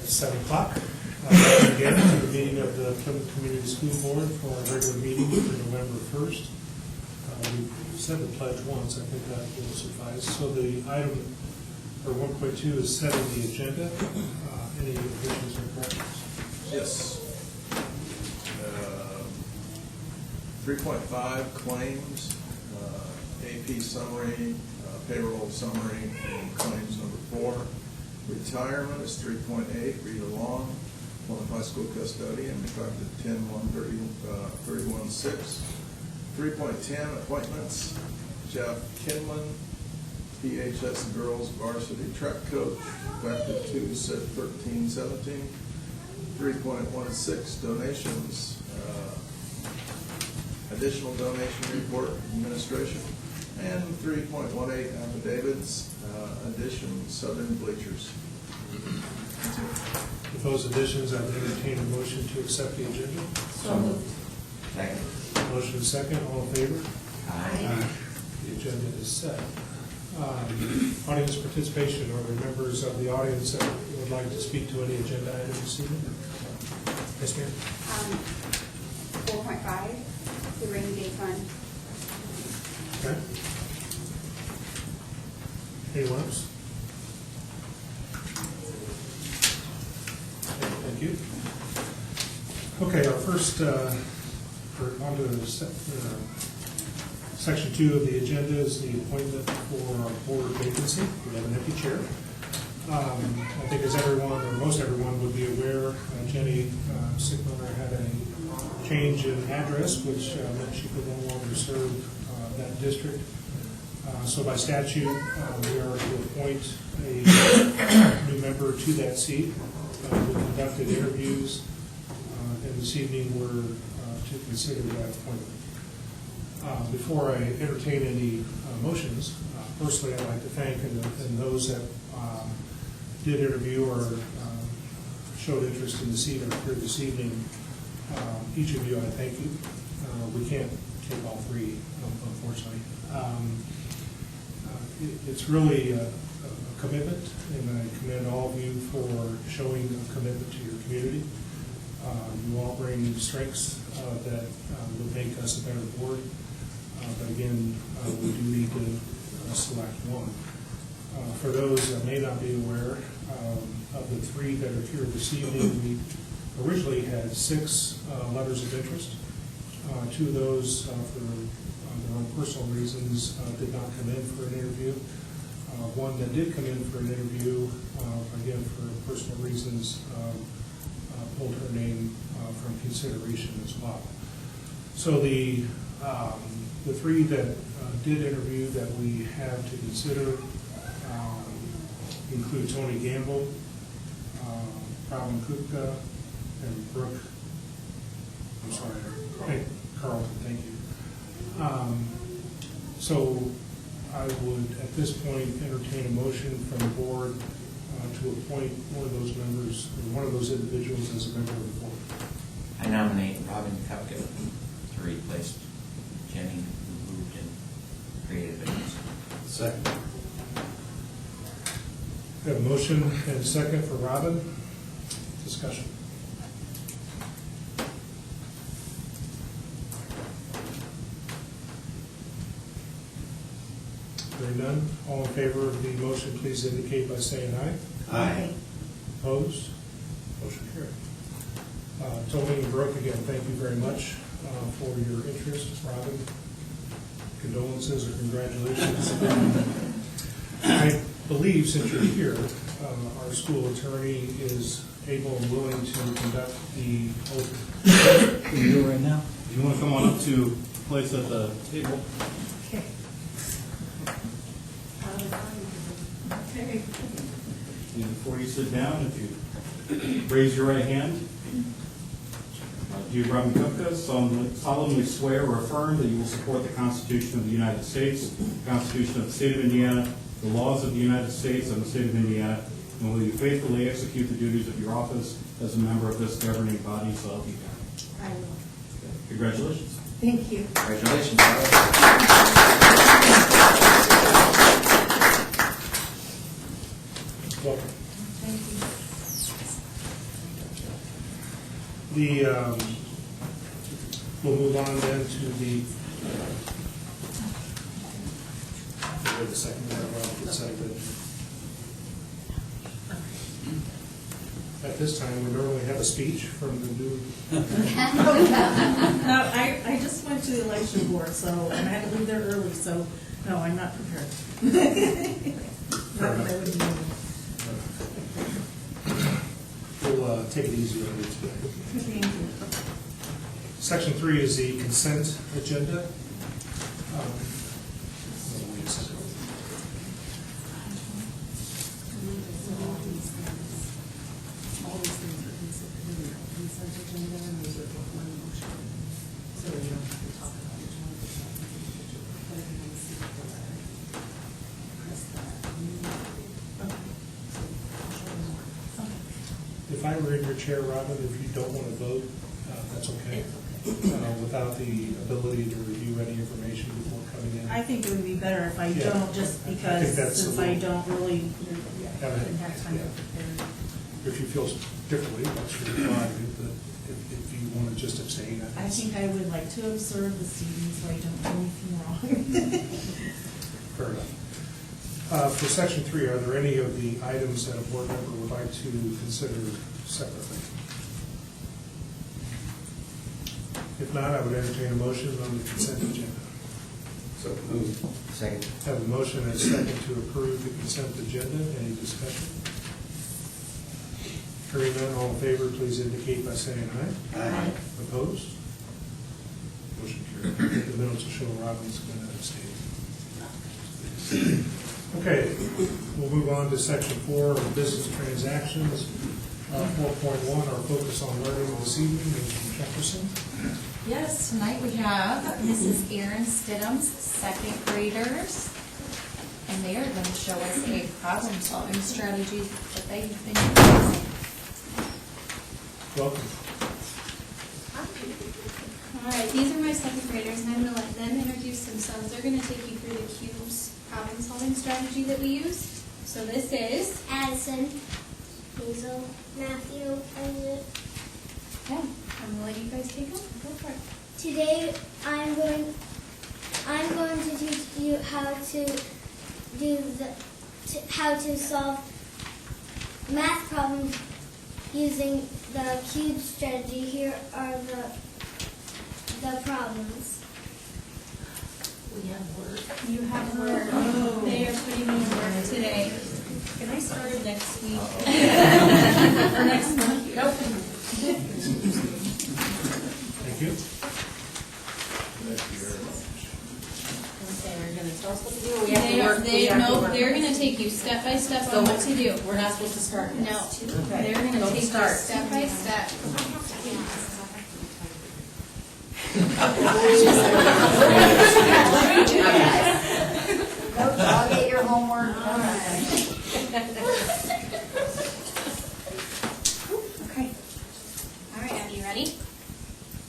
It's 7 o'clock. Again, to the meeting of the Plymouth Community School Board for our regular meeting for November 1st. We said the pledge once, I think that will suffice. So the item, or 1.2, is setting the agenda. Any additions or corrections? Yes. 3.5 claims, AP summary, payroll summary, and claims number 4. Retirement is 3.8, read along. Qualified school custodian, effective 10/1/31/6. 3.10 appointments. Jeff Kinlan, PHS girls varsity track coach, effective 2/13/17. 3.16 donations. Additional donation report administration, and 3.18 affidavits, addition southern bleachers. With those additions, I would entertain a motion to accept the agenda. So moved. Second. Motion is second, all in favor? Aye. The agenda is set. Audience participation. Are there members of the audience that would like to speak to any agenda item this evening? Yes, ma'am. 4.5, the rainy day fund. Okay. Anyone else? Okay, thank you. Okay, our first, on to section 2 of the agenda is the appointment for our board vacancy. We have an empty chair. I think as everyone, or most everyone would be aware, Jenny Sickmiller had a change in address, which meant she could no longer serve that district. So by statute, we are to appoint a new member to that seat. We conducted interviews, and this evening we're to consider that appointment. Before I entertain any motions, personally I'd like to thank and those that did interview or showed interest in the seat or here this evening. Each of you, I thank you. We can't take all three, unfortunately. It's really a commitment, and I commend all of you for showing a commitment to your community. You all bring strengths that would make us a better board. But again, we do need to select one. For those that may not be aware, of the 3 that are here this evening, we originally had 6 letters of interest. 2 of those, for their own personal reasons, did not come in for an interview. One that did come in for an interview, again, for personal reasons, pulled her name from consideration as well. So the 3 that did interview that we have to consider include Tony Gamble, Robin Kupka, and Brooke, Carlton, thank you. So I would, at this point, entertain a motion from the board to appoint one of those members, or one of those individuals as a member of the board. I nominate Robin Kupka to replace Jenny, who moved and created vacancy. Second. We have a motion and a second for Robin. Discussion. Hearing none, all in favor of the motion, please indicate by saying aye. Aye. Opposed? Motion carried. Tony and Brooke, again, thank you very much for your interest. Robin, condolences or congratulations. I believe, since you're here, our school attorney is able and willing to conduct the oath. Can you do it right now? You want to come on up to place at the table? Okay. And before you sit down, if you raise your right hand. Do you, Robin Kupka, solemnly swear or affirm that you will support the Constitution of the United States, the Constitution of the State of Indiana, the laws of the United States and the State of Indiana, and will you faithfully execute the duties of your office as a member of this governing body, so help you God? I will. Congratulations. Thank you. Congratulations, Welcome. Thank you. We'll move on then to the second consent agenda. At this time, we normally have a speech from the new. No, I just went to the election board, so, and I had to leave there early, so, no, I'm not prepared. Not that I would need. We'll take it easy on you today. Thank you. Section 3 is the consent agenda. Wait a second. All these things are consent agenda, and these are one motion. So we don't have to talk about each one of the individually. But if you want to see the letter, press that. Okay. So I'll show you more. Okay. If I were in your chair, Robin, if you don't want to vote, that's okay. Without the ability to review any information before coming in. I think it would be better if I Yeah. don't, just I think because, that's since a I little- don't really Have it. have time to Yeah. prepare. If you feel differently, that's really fine, but if you want to just abstain, I think I would like to observe the seating so I don't do anything wrong. fair enough. For section 3, are there any of the items that a board member would like to consider separately? If not, I would entertain a motion on the consent agenda. So moved. Second. Have a motion and a second to approve the consent agenda. Any discussion? Hearing none, all in favor, please indicate by saying aye. Aye. Opposed? Motion carried. The minutes will show Robin's going to abstain. Okay, we'll move on to section 4 of business transactions. 4.1, our focus on learning this evening, Mr. Jefferson. Yes, tonight we have Mrs. Erin Stidham's second graders, and they are going to show us a problem-solving strategy that they've been using. Welcome. All right, these are my second graders, and I'm going to let them introduce themselves. They're going to take you through the CUBES problem-solving strategy that we use. So this is Addison, Hazel, Matthew, and okay. I'm going to let you guys take them. Go for it. today I'm going to teach you how to how to solve math problems using the cube strategy. Here are the problems. We have work. You have work. Oh. They are putting in work today. Can I start it next week? Or next month? Nope. Thank you. Okay, we're gonna tell us what to do, or we have to work? We have to No, work. they're going to take you step by step So on what to do. We're not supposed to start No, this? they're going to Don't take you start. step by step. I'll get your homework. Okay. All right, Abby, you ready?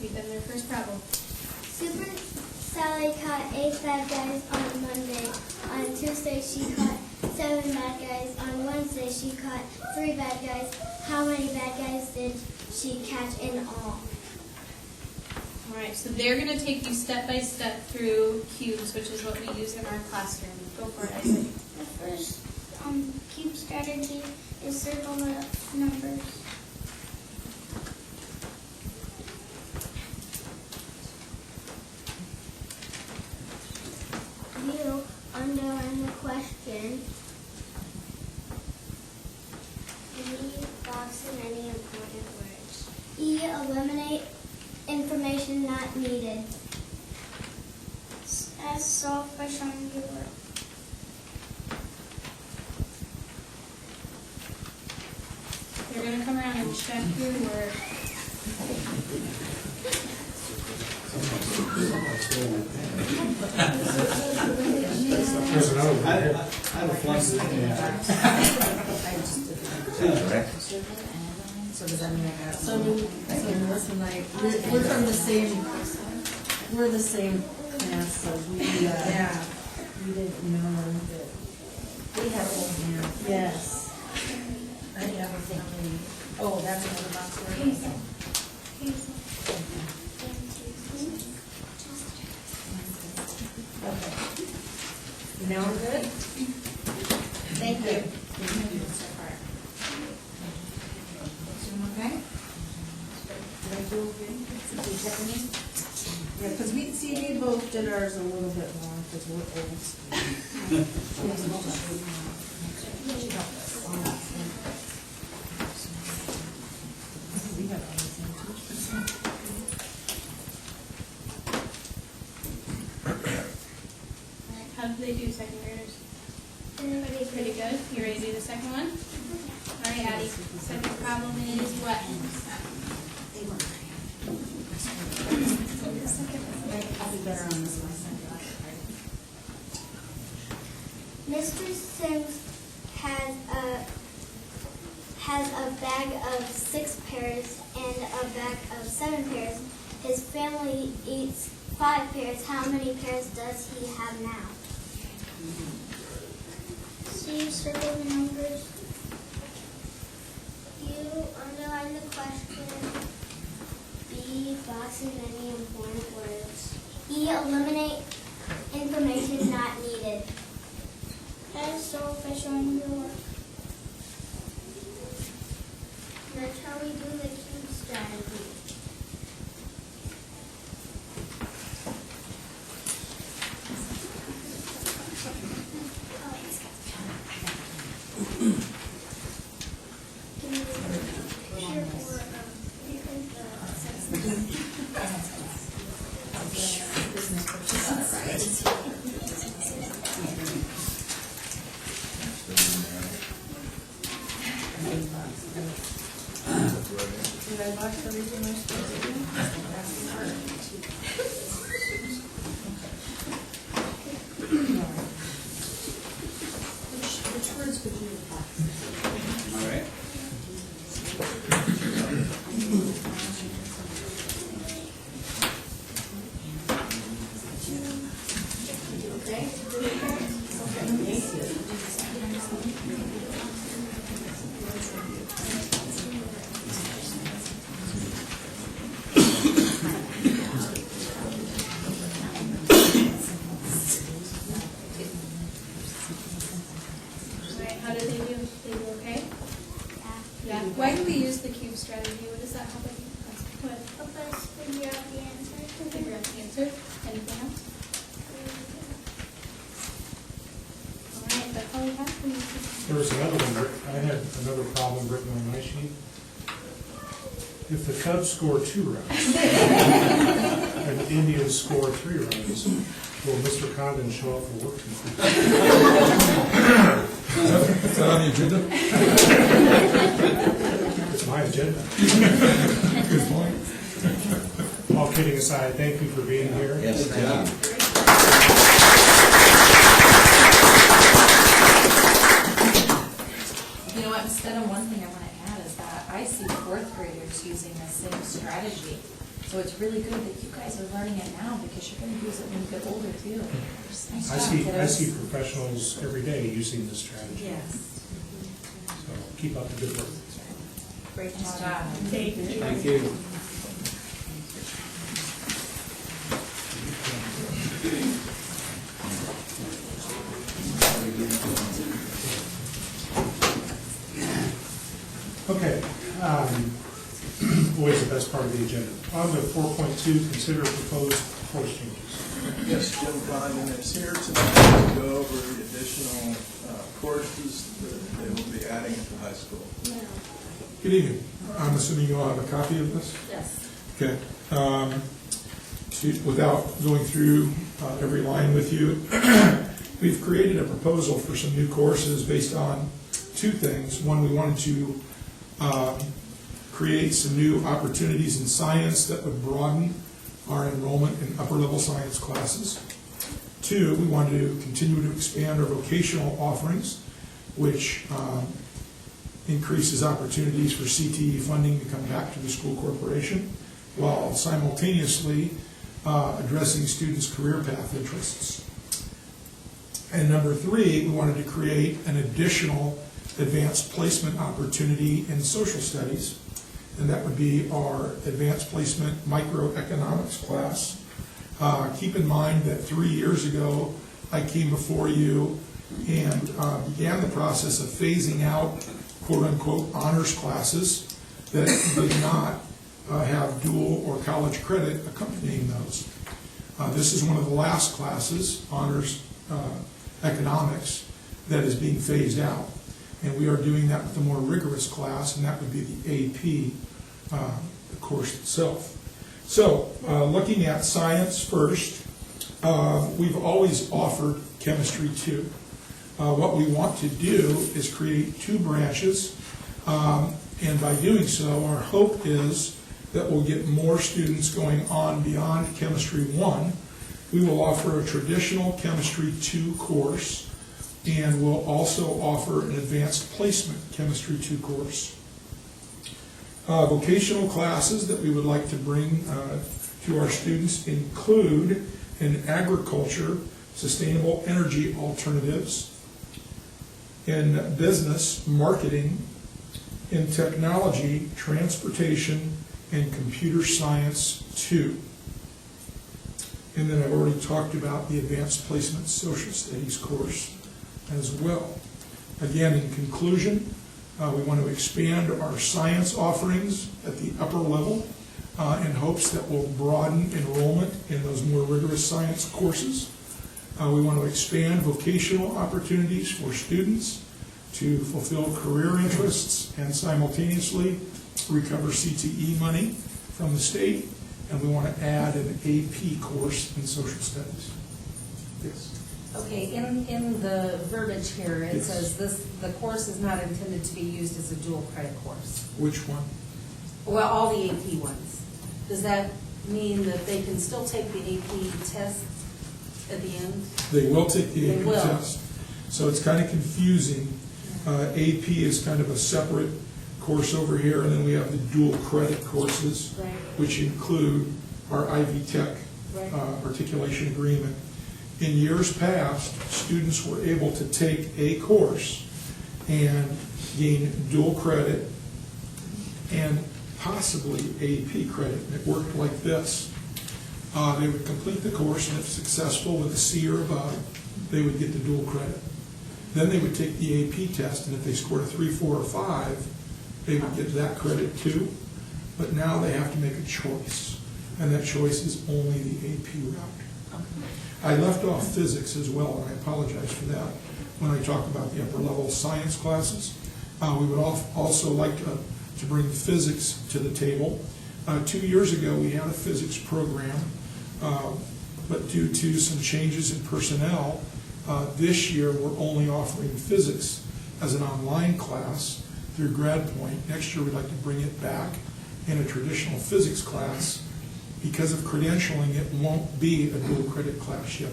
Read them their first problem. Super Sally caught 8 bad guys on Monday. On Tuesday, she caught 7 bad guys. On Wednesday, she caught 3 bad guys. How many bad guys did she catch in all? All right, so they're going to take you step by step through cubes, which is what we use in our classroom. Go for it, Isaac. The first cube strategy is circle the numbers. You underline the question. Leave box in any important words. E, eliminate information not needed. S, solve by showing your work. They're going to come around and check your work. There's another one here. So does that mean I got? So Melissa and I, we're from the same, we're the same class, so we, we didn't know that. We have old math. Yes. Oh, that's another box for you. Hazel. Hazel. And Tuesday. Okay. Now we're good? Thank you. Okay? Did I do okay? Did you check me? Yeah, because we both did ours a little bit wrong, because we're old. We have all the same teachers. Alright, how did they do, second graders? Pretty good. You ready to do the second one? Alright, Addie, second problem is what? I'll be better on this one. Mr. Sims has a bag of 6 pears and a bag of 7 pears. His family eats 5 pears. How many pears does he have now? C, circle the numbers. U, underline the question. B, box in many important words. E, eliminate information not needed. S, starfish on your work. That's how we do the cube strategy. Did I box everything we're supposed to do? Which words could you box? All right. Alright, how did they do? They do okay? Yeah. Why do we use the cube strategy? What does that help us? What? Help us figure out the answer. Figure out the answer. Anything else? Alright, that's all we have for you. There was another one, I had another problem written on my sheet. If the Cubs score 2 runs and the Indians score 3 runs, will Mr. Condon show up for work tomorrow? Is that on the agenda? It's my agenda. Good point. All kidding aside, thank you for being here. Yes, thank you. You know what, instead of one thing I want to add is that I see 4th graders using the same strategy. So it's really good that you guys are learning it now because you're going to use it when you get older too. Nice I job, see kiddos. professionals every day using this strategy. Yes. So keep up the good work. Great job. Thank you. Thank you. Okay, always the best part of the agenda. On to 4.2, consider proposed course changes. Yes, Jim Condon is here tonight to go over the additional courses that they will be adding at the high school. Good evening. I'm assuming you all have a copy of this? Yes. Okay. Without going through every line with you, we've created a proposal for some new courses based on 2 things. One, we wanted to create some new opportunities in science that would broaden our enrollment in upper-level science classes. 2, we wanted to continue to expand our vocational offerings, which increases opportunities for CTE funding to come back to the school corporation, while simultaneously addressing students' career path interests. And number 3, we wanted to create an additional advanced placement opportunity in social studies, and that would be our advanced placement microeconomics class. Keep in mind that 3 years ago, I came before you and began the process of phasing out quote-unquote honors classes that did not have dual or college credit accompanying those. This is one of the last classes, honors economics, that is being phased out. And we are doing that with the more rigorous class, and that would be the AP, the course itself. So, looking at science first, we've always offered chemistry 2. What we want to do is create 2 branches, and by doing so, our hope is that we'll get more students going on beyond chemistry 1. We will offer a traditional chemistry 2 course, and we'll also offer an advanced placement chemistry 2 course. Vocational classes that we would like to bring to our students include in agriculture, sustainable energy alternatives, in business, marketing, in technology, transportation, and computer science 2. And then I've already talked about the advanced placement social studies course as well. Again, in conclusion, we want to expand our science offerings at the upper level in hopes that will broaden enrollment in those more rigorous science courses. We want to expand vocational opportunities for students to fulfill career interests and simultaneously recover CTE money from the state. And we want to add an AP course in social studies. Yes. Okay, in the verbiage here, it Yes. says the course is not intended to be used as a dual credit course. Which one? Well, all the AP ones. Does that mean that they can still take the AP test at the end? They will take the They AP will. test. So it's kind of confusing. AP is kind of a separate course over here, and then we have the dual credit courses, Right. which include our Ivy Tech Right. articulation agreement. In years past, students were able to take a course and gain dual credit and possibly AP credit. And it worked like this. They would complete the course, and if successful with a C or above, they would get the dual credit. Then they would take the AP test, and if they scored a 3, 4, or 5, they would get that credit too. But now they have to make a choice, and that choice is only the AP route. I left off physics as well, and I apologize for that when I talk about the upper level science classes. We would also like to bring physics to the table. 2 years ago, we had a physics program, but due to some changes in personnel, this year we're only offering physics as an online class through GradPoint. Next year, we'd like to bring it back in a traditional physics class. Because of credentialing, it won't be a dual credit class yet.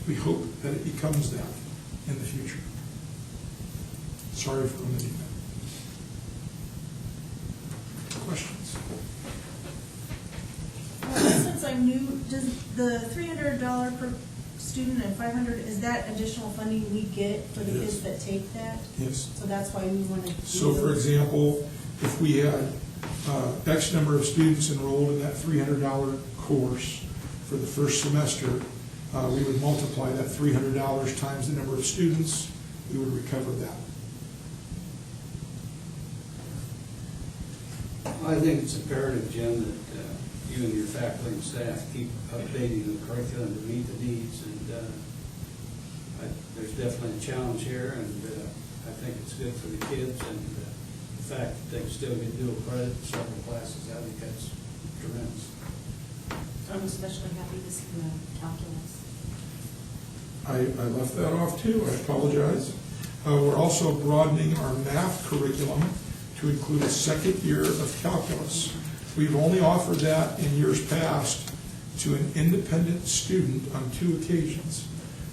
We hope that it becomes that in the future. Sorry for omitting that. Questions? Since I'm new, does the $300 per student and $500, is that additional funding we get for the Yes. kids that take that? Yes. So that's why we want to do So, for those? example, if we had X number of students enrolled in that $300 course for the first semester, we would multiply that $300 times the number of students, we would recover that. I think it's imperative, Jim, that you and your faculty and staff keep updating the curriculum to meet the needs. And there's definitely a challenge here, and I think it's good for the kids. And the fact that they can still get dual credit in several classes, I think that's tremendous. I'm especially happy to see the calculus. I left that off too, I apologize. We're also broadening our math curriculum to include a second year of calculus. We've only offered that in years past to an independent student on 2 occasions.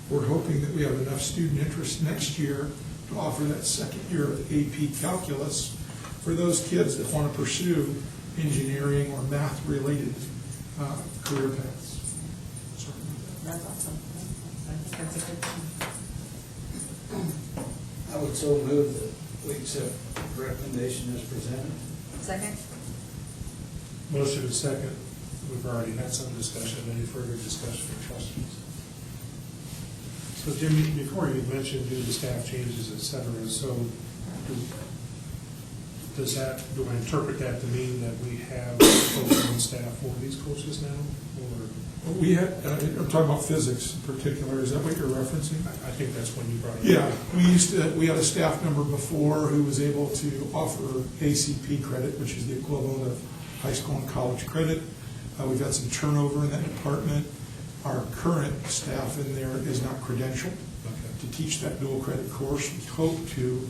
We're hoping that we have enough student interest next year to offer that second year of AP calculus for those kids that want to pursue engineering or math-related career paths. Sorry about that. That's awesome. I think that's a good thing. I would so move that we accept the recommendation as presented. Second? Motion and second. We've already had some discussion. Any further discussion or questions? So Jimmy, before you mentioned due to staff changes, et cetera, so do I interpret that to mean that we have folks on staff for these courses now? Or, We had, I'm talking about physics in particular, is that what you're referencing? I think that's when you brought it Yeah, up. we had a staff member before who was able to offer ACP credit, which is the equivalent of high school and college credit. We've had some turnover in that department. Our current staff in there is not credentialed to teach that dual credit course. We hope to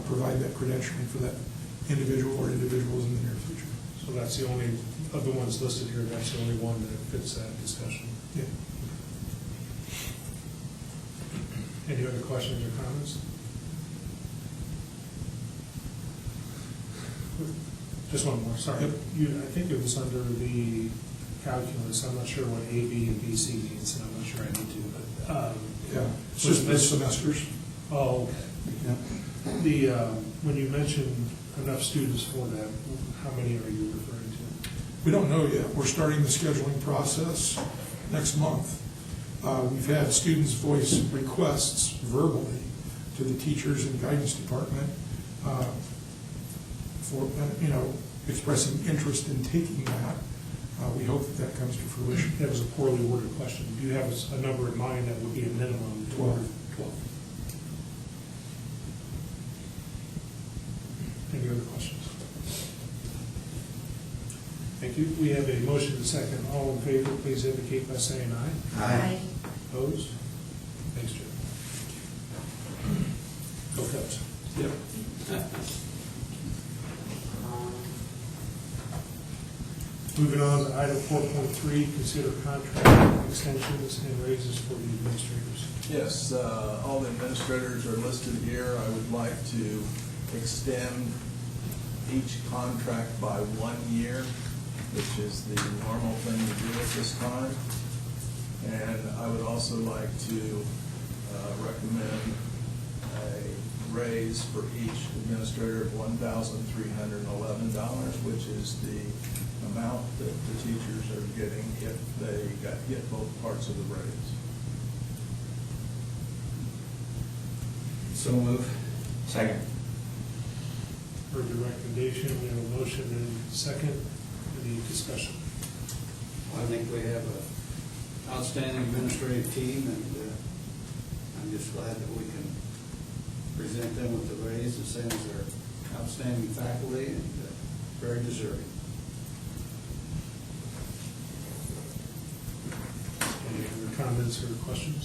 provide that credentialing for that individual or individuals in the near future. So that's the only, of the ones listed here, that's the only one that fits that discussion. Yeah. Any other questions or comments? Just one more, sorry. Yep. I think it was under the calculus, I'm not sure what A, B, and BC means, and I'm not sure I need to, but, Yeah, it's just the semesters. oh, okay. Yeah. When you mentioned enough students for that, how many are you referring to? We don't know yet. We're starting the scheduling process next month. We've had students voice requests verbally to the teachers and guidance department for, expressing interest in taking that. We hope that that comes to fruition. That was a poorly worded question. Do you have a number in mind that would be a minimum? 12. 12. Any other questions? Thank you. We have a motion and second. All in favor, please indicate by saying aye. Aye. Opposed? Thanks, Jim. Go Cubs. Yep. Moving on to item 4.3, consider contract extensions and raises for the administrators. Yes, all the administrators are listed here. I would like to extend each contract by 1 year, which is the normal thing to do at this time. And I would also like to recommend a raise for each administrator of $1,311, which is the amount that the teachers are getting if they get both parts of the raise. So move. Second. Heard the recommendation, we have a motion and second. Any discussion? I think we have an outstanding administrative team, and I'm just glad that we can present them with the raise, the same as their outstanding faculty, and very deserving. Any other comments or questions?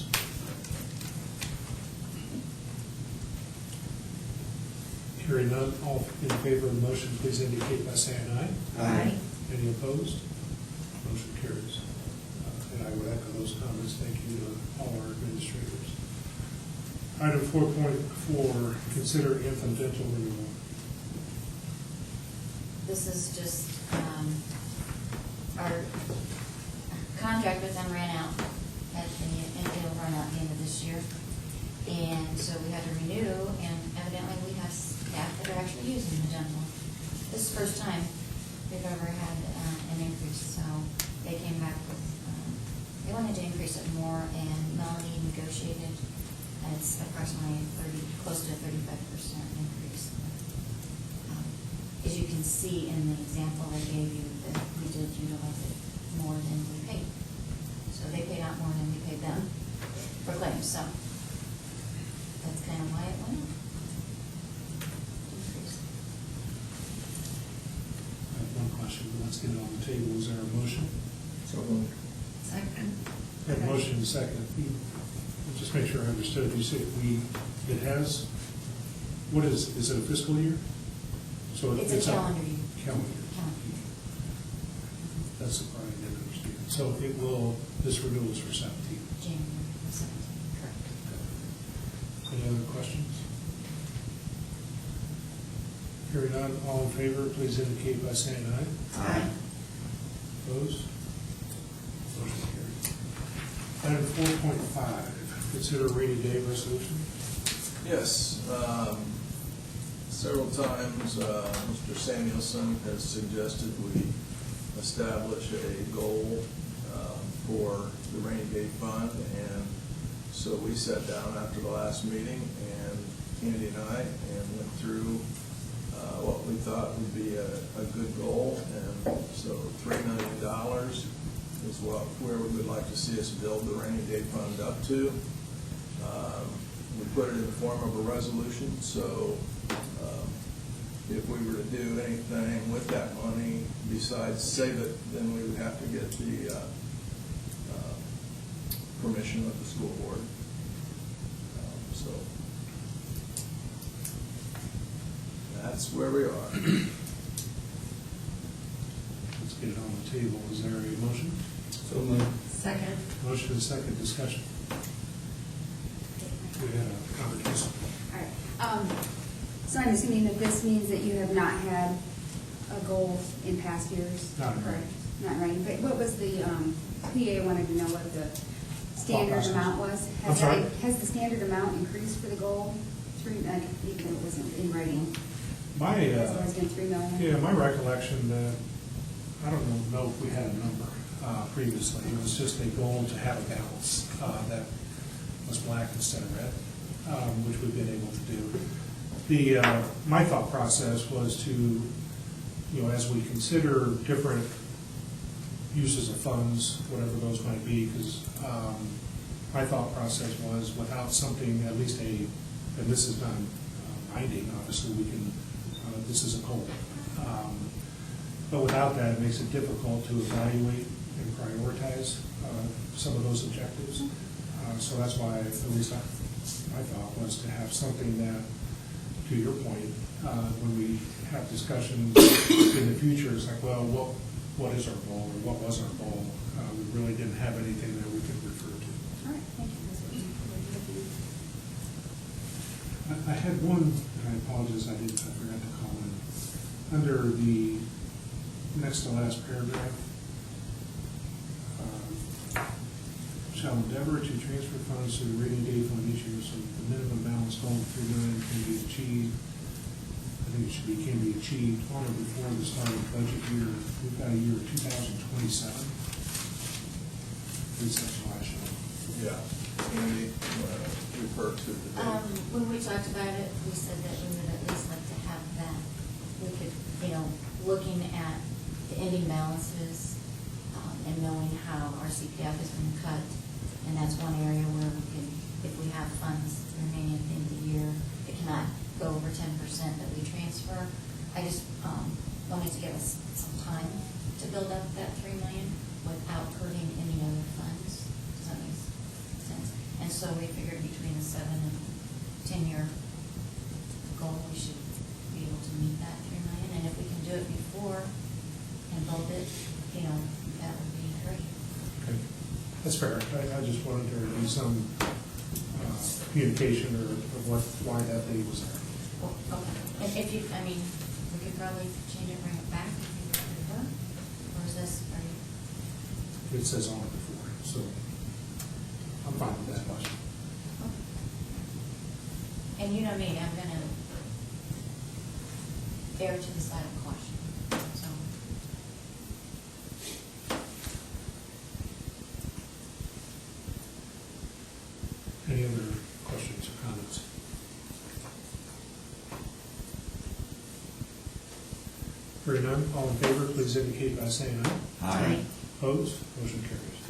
Hearing none, all in favor of the motion, please indicate by saying aye. Aye. Any opposed? Motion carries. And I would echo those comments. Thank you to all our administrators. Item 4.4, consider infant dental renewal. This is just, our contract with them ran out and it'll run out at the end of this year. And so we had to renew, and evidently we have staff that are actually using the dental. This is the first time we've ever had an increase, so they came back with, they wanted to increase it more, and Melanie negotiated. It's approximately close to a 35% increase. As you can see in the example I gave you, that we did utilize it more than we paid. So they paid out more than we paid them for claims, so that's kind of why it went up. Increase. I have one question, but let's get it on the table. Is there a motion? So moved. Second. We have a motion and a second. Just make sure I understood. You said it has, what is it a fiscal year? So It's a calendar year. Calendar year. Calendar year. That's the part I didn't understand. So it will, this renewal is for 17. January 17th, correct. Any other questions? Hearing none, all in favor, please indicate by saying aye. Aye. Opposed? Motion carries. Item 4.5, consider rainy day resolution. Yes, several times, Mr. Samuelson has suggested we establish a goal for the rainy day fund, and so we sat down after the last meeting, and Candy and I, and went through what we thought would be a good goal, and so $3 million is where we would like to see us build the rainy day fund up to. We put it in the form of a resolution, so if we were to do anything with that money besides save it, then we would have to get the permission of the school board. So that's where we are. Let's get it on the table. Is there a motion? So moved. Second. Motion and second, discussion. We had a conversation. All right. So I'm assuming that this means that you have not had a goal in past years? Not in writing. Not in writing. But what was the, PA wanted to know what the standard process. amount was? I'm sorry? Has the standard amount increased for the goal? Even if it wasn't in writing? My, Has it always been 3 million? yeah, my recollection that, I don't know if we had a number previously. It was just a goal to have a balance that was black instead of red, which we've been able to do. My thought process was to, as we consider different uses of funds, whatever those might be, because my thought process was without something, at least and this is not binding, obviously, we can, this is a goal. But without that, it makes it difficult to evaluate and prioritize some of those objectives. So that's why, at least my thought was to have something that, to your point, when we have discussions in the future, it's like, well, what is our goal, or what was our goal? We really didn't have anything that we could refer to. All right, thank you. That's what you I had one, and I apologize, I forgot to call in. Under the next to last paragraph, shall endeavor to transfer funds to the rainy day fund each year so the minimum balance goal of $3 million can be achieved. I think it should be, can be achieved on or before the start of the budget year. We've got a year 2027. At least that's what I show. Yeah. Candy, you want to refer to the date? When we talked about it, we said that we would at least like to have that, we could, looking at the ending balances, and knowing how our CPF has been cut, and that's one area where we can, if we have funds remaining at the end of the year, it cannot go over 10% that we transfer. I just wanted to give us some time to build up that $3 million without hurting any other funds. Does that make sense? And so we figured between the 7 and 10-year goal, we should be able to meet that $3 million. And if we can do it before and build it, that would be great. Okay, that's fair. I just wanted there to be some communication or why that date was there. Well, okay. And if you, we could probably change it, bring it back if you prefer. Or is this, are you? It says on it before, so I'm fine with that question. And you know me, I'm gonna err to the side of caution, so. Any other questions or comments? Hearing none, all in favor, please indicate by saying aye. Aye. Opposed? Motion carries.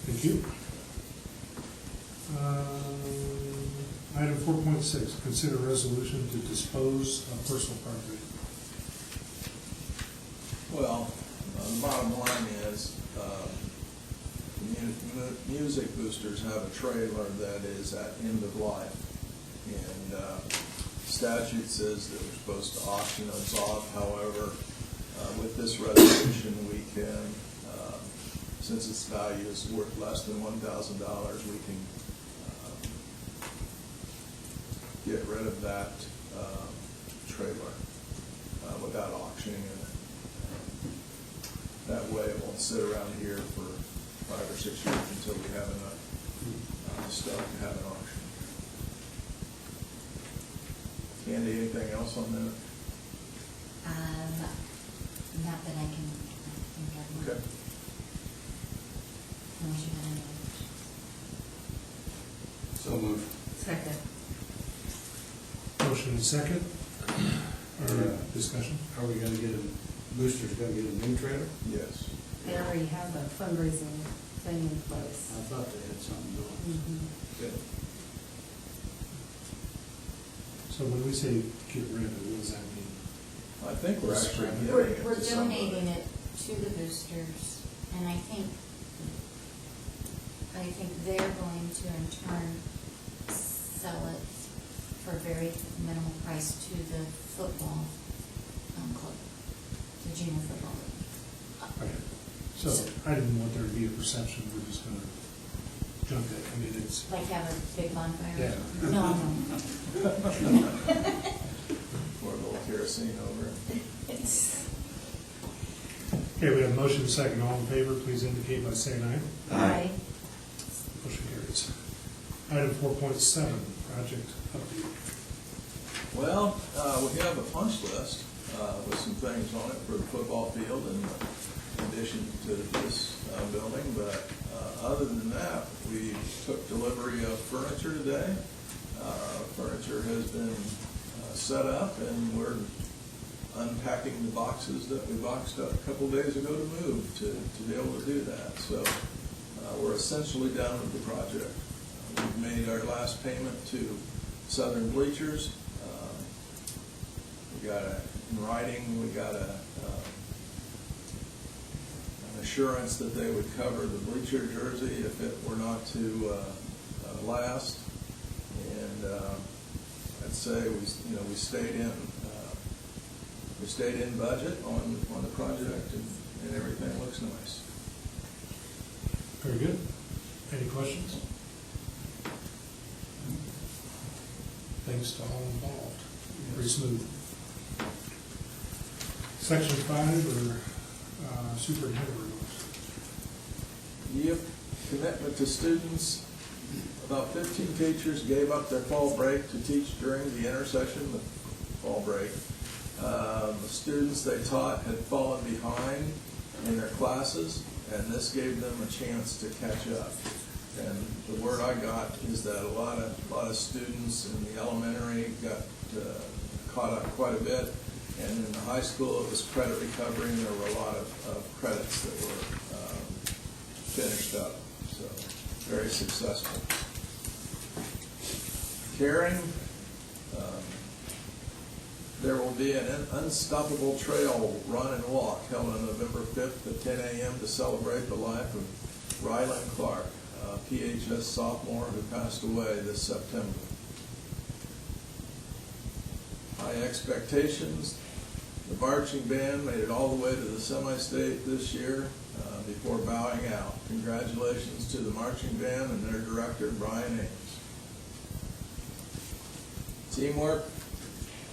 Thank you. Item 4.6, consider resolution to dispose of personal property. Well, the bottom line is, Music Boosters have a trailer that is at end of life. And statute says that we're supposed to auction those off. However, with this resolution, we can, since its value is worth less than $1,000, we can get rid of that trailer without auctioning it. That way it won't sit around here for 5 or 6 years until we have enough stuff to have an auction. Candy, anything else on that? Not that I can think of. Okay. Unless you have any other. So moved. Second. Motion and second. Discussion? Are we gonna get Booster's gonna get a new trailer? Yes. They already have a fundraising thing in place. I thought they had something going. Mhm. Good. So when we say get rid of it, what does that mean? I think we're actually giving We're it to somebody. donating it to the boosters, and I think they're going to in turn sell it for very minimal price to the football club, the junior football league. Okay. So I didn't want there to be a perception we're just gonna junk it. I mean, it's, Like have a big bonfire? Yeah. No. Pour a little kerosene over it. okay, we have a motion and second. All in favor, please indicate by saying aye. Aye. Motion carries. Item 4.7, project update. Well, we have a punch list with some things on it for the football field in addition to this building, but other than that, we took delivery of furniture today. Furniture has been set up and we're unpacking the boxes that we boxed up a couple days ago to move to be able to do that. So we're essentially done with the project. We've made our last payment to Southern Bleachers. We got in writing, we got an assurance that they would cover the bleacher jersey if it were not to last. And I'd say we stayed in budget on the project, and everything looks nice. Very good. Any questions? Thanks to all involved. Very smooth. Section 5, or superintendent remarks. Yep, commitment to students. About 15 teachers gave up their fall break to teach during the intersession, the fall break. The students they taught had fallen behind in their classes, and this gave them a chance to catch up. And the word I got is that a lot of students in the elementary got caught up quite a bit, and in the high school it was credit recovery, and there were a lot of credits that were finished up. So very successful. Caring. There will be an Unstoppable Trail run and walk held on November 5th at 10 a.m. to celebrate the life of Rylan Clark, a PHS sophomore who passed away this September. High expectations. The marching band made it all the way to the semi-state this year before bowing out. Congratulations to the marching band and their director, Brian Ames. Teamwork.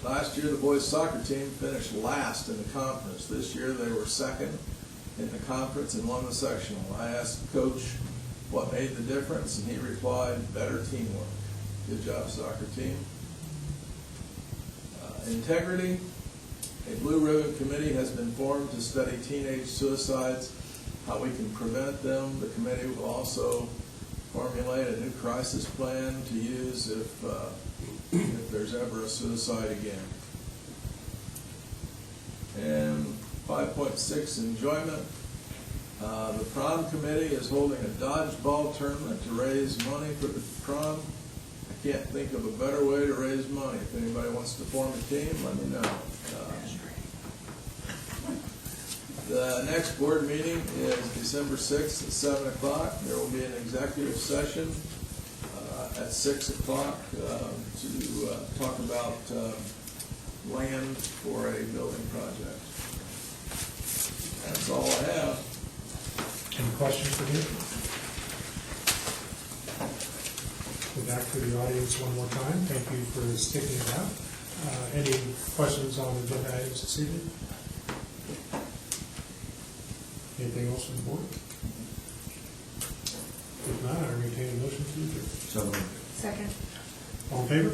Last year, the boys soccer team finished last in the conference. This year, they were second in the conference and won the sectional. I asked the coach what made the difference, and he replied, better teamwork. Good job, soccer team. Integrity. A Blue Ribbon Committee has been formed to study teenage suicides, how we can prevent them. The committee will also formulate a new crisis plan to use if there's ever a suicide again. And 5.6, enjoyment. The prom committee is holding a dodgeball tournament to raise money for the prom. I can't think of a better way to raise money. If anybody wants to form a team, let me know. The next board meeting is December 6th at 7 o'clock. There will be an executive session at 6 o'clock to talk about land for a building project. That's all I have. Any questions for me? Go back to the audience one more time. Thank you for sticking it out. Any questions on the agenda items this evening? Anything else from the board? If not, I entertain a motion to adjourn. So moved. Second. All in favor?